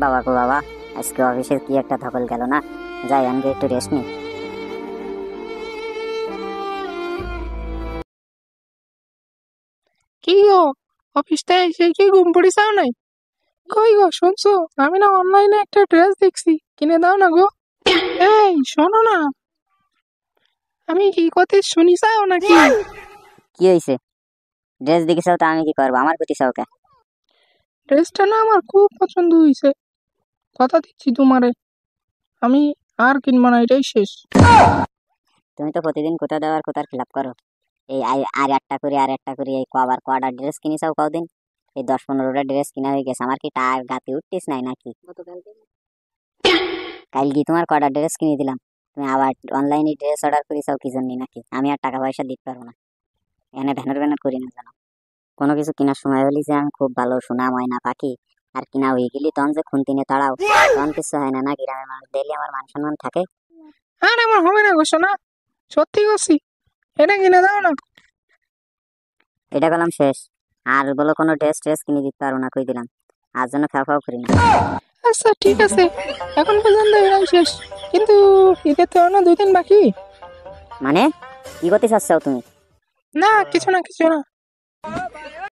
বাবা গো বাবা, আজকে অফিসে কি একটা ধকল গেল না। যাই আনগে একটু রেস্ট নি। কি গো, অফিসটা এসে কি ঘুম পড়িসাও নাই? কই গো শুনছো, আমি না অনলাইনে একটা ড্রেস দেখছি, কিনে দাও না গো। এই শোনো না, আমি কি কথা শুনিসাও নাকি? কি হয়েছে? ড্রেস দেখিসাও তো আমি কি করবো, আমার প্রতি চাও কে? ড্রেসটা না আমার খুব পছন্দ হয়েছে, কথা দিচ্ছি তোমারে, আমি আর কিনবো না, এটাই শেষ। তুমি তো প্রতিদিন কোথা দেওয়ার কোথার খিলাপ করো। এই আর একটা করে আর একটা করে এই কবার কটা ড্রেস কিনেছাও কদিন? এই 10-15টা ড্রেস কিনা হয়ে গেছে, আমার কি টায়ার গাতে উঠতিস নাই নাকি? কাল কি তোমার কটা ড্রেস কিনে দিলাম, তুমি আবার অনলাইনে ড্রেস অর্ডার করেছাও কি জন্য নাকি? আমি আর টাকা পয়সা দিতে পারবো না, এখানে ভ্যানর ভ্যানর করি না জানো। কোনো কিছু কেনার সময় হলি যে আমি খুব ভালো সোনা ময়না পাখি, আর কিনা হয়ে গেলি তখন যে খুন্তিনে তাড়াও, তখন কিছু হয় না, না গ্রামের মানুষ দেখলে আমার মান সম্মান থাকে? আর আমার হবে না গো সোনা, সত্যি করছি, এটা কিনে দাও না। এটা গেলাম শেষ। আর বলো কোনো ড্রেস ট্রেস কিনে দিতে পারবো না, কই দিলাম। আর জন্য খাওয়া খাওয়া করি না। আচ্ছা ঠিক আছে, এখন পর্যন্ত এটাই শেষ, কিন্তু ঈদের তো এখনো 2 দিন বাকি। মানে কি করতে চাচ্ছাও তুমি? না কিছু না কিছু না।